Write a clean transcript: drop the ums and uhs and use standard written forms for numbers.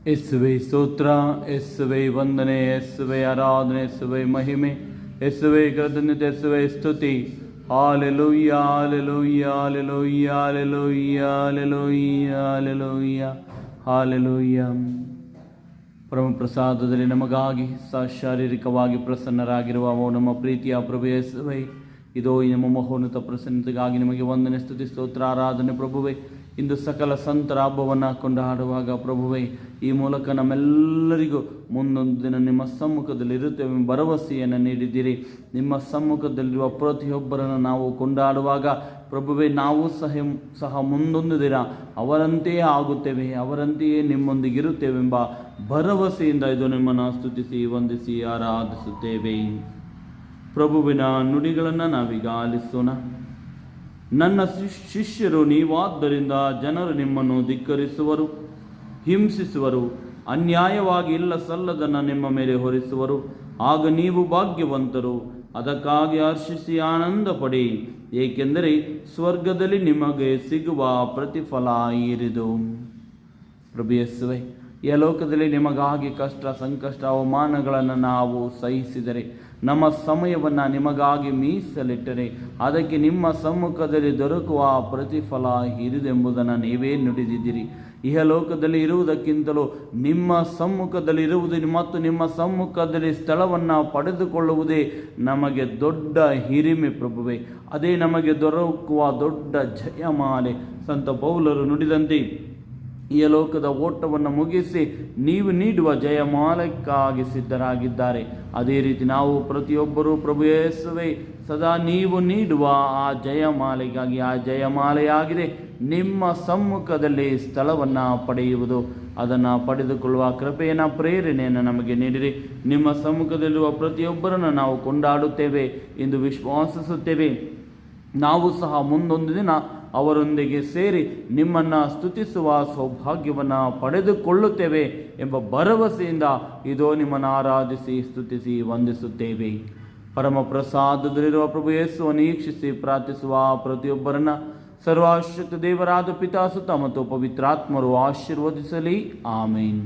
ಯೇಸುವೆ ಸ್ತೋತ್ರ, ಯೇಸುವೆ ವಂದನೆ, ಯೇಸುವೆ ಆರಾಧನೆ, ಯೇಸುವೆ ಮಹಿಮೆ, ಯೇಸುವೆ ಕೃತಜ್ಞತೆ, ಯೇಸುವೆ ಸ್ತುತಿ. Hallelujah, hallelujah, hallelujah, hallelujah, hallelujah, hallelujah, hallelujah. ಪರಮಪ್ರಸಾದದಲ್ಲಿ ನಮಗಾಗಿ ಶಾರೀರಿಕವಾಗಿ ಪ್ರಸನ್ನರಾಗಿರುವ ನಮ್ಮ ಪ್ರೀತಿಯ ಪ್ರಭು ಯೇಸುವೆ, ಇದೋ ಈ ನಮ್ಮ ಮಹೋನ್ನತ ಪ್ರಸನ್ನತೆಗಾಗಿ ನಿಮಗೆ ವಂದನೆ, ಸ್ತುತಿ, ಸ್ತೋತ್ರ, ಆರಾಧನೆ ಪ್ರಭುವೆ. ಇಂದು ಸಕಲ ಸಂತರ ಹಬ್ಬವನ್ನು ಕೊಂಡಾಡುವಾಗ ಪ್ರಭುವೆ, ಈ ಮೂಲಕ ನಮ್ಮೆಲ್ಲರಿಗೂ ಮುಂದೊಂದು ದಿನ ನಿಮ್ಮ ಸಮ್ಮುಖದಲ್ಲಿ ಇರುತ್ತೇವೆ ಭರವಸೆಯನ್ನು ನೀಡಿದ್ದೀರಿ. ನಿಮ್ಮ ಸಮ್ಮುಖದಲ್ಲಿರುವ ಪ್ರತಿಯೊಬ್ಬರನ್ನು ನಾವು ಕೊಂಡಾಡುವಾಗ ಪ್ರಭುವೆ, ನಾವು ಸಹ ಮುಂದೊಂದು ದಿನ ಅವರಂತೆಯೇ ಆಗುತ್ತೇವೆ, ಅವರಂತೆಯೇ ನಿಮ್ಮೊಂದಿಗಿರುತ್ತೇವೆಂಬ ಭರವಸೆಯಿಂದ ಇದು ನಿಮ್ಮನ್ನು ಸ್ತುತಿಸಿ ವಂದಿಸಿ ಆರಾಧಿಸುತ್ತೇವೆ. ಪ್ರಭುವಿನ ನುಡಿಗಳನ್ನು ನಾವೀಗ ಆಲಿಸೋಣ. ನನ್ನ ಶಿಷ್ಯರು ನೀವಾದ್ದರಿಂದ ಜನರು ನಿಮ್ಮನ್ನು ಧಿಕ್ಕರಿಸುವರು, ಹಿಂಸಿಸುವರು, ಅನ್ಯಾಯವಾಗಿ ಇಲ್ಲ ಸಲ್ಲದನ್ನು ನಿಮ್ಮ ಮೇಲೆ ಹೊರಿಸುವರು. ಆಗ ನೀವು ಭಾಗ್ಯವಂತರು, ಅದಕ್ಕಾಗಿ ಹರ್ಷಿಸಿ ಆನಂದ ಪಡಿ, ಏಕೆಂದರೆ ಸ್ವರ್ಗದಲ್ಲಿ ನಿಮಗೆ ಸಿಗುವ ಪ್ರತಿಫಲ ಇರಿದು. ಪ್ರಭು ಯೇಸುವೆ, ಈ ಲೋಕದಲ್ಲಿ ನಿಮಗಾಗಿ ಕಷ್ಟ, ಸಂಕಷ್ಟ, ಅವಮಾನಗಳನ್ನು ನಾವು ಸಹಿಸಿದರೆ, ನಮ್ಮ ಸಮಯವನ್ನು ನಿಮಗಾಗಿ ಮೀಸಲಿಟ್ಟರೆ ಅದಕ್ಕೆ ನಿಮ್ಮ ಸಮ್ಮುಖದಲ್ಲಿ ದೊರಕುವ ಪ್ರತಿಫಲ ಇರುವುದೆಂಬುದನ್ನು ನೀವೇ ನುಡಿದಿದ್ದೀರಿ. ಇಹಲೋಕದಲ್ಲಿ ಇರುವುದಕ್ಕಿಂತಲೂ ನಿಮ್ಮ ಸಮ್ಮುಖದಲ್ಲಿ ಇರುವುದು ಮತ್ತು ನಿಮ್ಮ ಸಮ್ಮುಖದಲ್ಲಿ ಸ್ಥಳವನ್ನು ಪಡೆದುಕೊಳ್ಳುವುದೇ ನಮಗೆ ದೊಡ್ಡ ಹಿರಿಮೆ ಪ್ರಭುವೆ. ಅದೇ ನಮಗೆ ದೊರಕುವ ದೊಡ್ಡ ಜಯಮಾಲೆ. ಸಂತ ಪೌಲರು ನುಡಿದಂತೆ ಈ ಲೋಕದ ಓಟವನ್ನು ಮುಗಿಸಿ ನೀವು ನೀಡುವ ಜಯಮಾಲೆಕ್ಕಾಗಿ ಸಿದ್ಧರಾಗಿದ್ದಾರೆ. ಅದೇ ರೀತಿ ನಾವು ಪ್ರತಿಯೊಬ್ಬರೂ ಪ್ರಭು ಯೇಸುವೆ, ಸದಾ ನೀವು ನೀಡುವ ಆ ಜಯಮಾಲೆಗಾಗಿ, ಆ ಜಯಮಾಲೆಯಾಗಿದೆ ನಿಮ್ಮ ಸಮ್ಮುಖದಲ್ಲಿ ಸ್ಥಳವನ್ನು ಪಡೆಯುವುದು. ಅದನ್ನು ಪಡೆದುಕೊಳ್ಳುವ ಕೃಪೆಯನ್ನು, ಪ್ರೇರಣೆಯನ್ನು ನಮಗೆ ನೀಡಿರಿ. ನಿಮ್ಮ ಸಮ್ಮುಖದಲ್ಲಿರುವ ಪ್ರತಿಯೊಬ್ಬರನ್ನು ನಾವು ಕೊಂಡಾಡುತ್ತೇವೆ ಎಂದು ವಿಶ್ವಾಸಿಸುತ್ತೇವೆ. ನಾವು ಸಹ ಮುಂದೊಂದು ದಿನ ಅವರೊಂದಿಗೆ ಸೇರಿ ನಿಮ್ಮನ್ನು ಸ್ತುತಿಸುವ ಸೌಭಾಗ್ಯವನ್ನು ಪಡೆದುಕೊಳ್ಳುತ್ತೇವೆ ಎಂಬ ಭರವಸೆಯಿಂದ ಇದೋ ನಿಮ್ಮನ್ನು ಆರಾಧಿಸಿ ಸ್ತುತಿಸಿ ವಂದಿಸುತ್ತೇವೆ. ಪರಮ ಪ್ರಸಾದದಲ್ಲಿರುವ ಪ್ರಭು ಯೇಸುವನ್ನು ಈಕ್ಷಿಸಿ ಪ್ರಾರ್ಥಿಸುವ ಪ್ರತಿಯೊಬ್ಬರನ್ನ ಸರ್ವಶಕ್ತ ದೇವರಾದ ಪಿತಾ, ಸುತ ಮತ್ತು ಪವಿತ್ರಾತ್ಮರು ಆಶೀರ್ವದಿಸಲಿ. ಆಮೇನ್.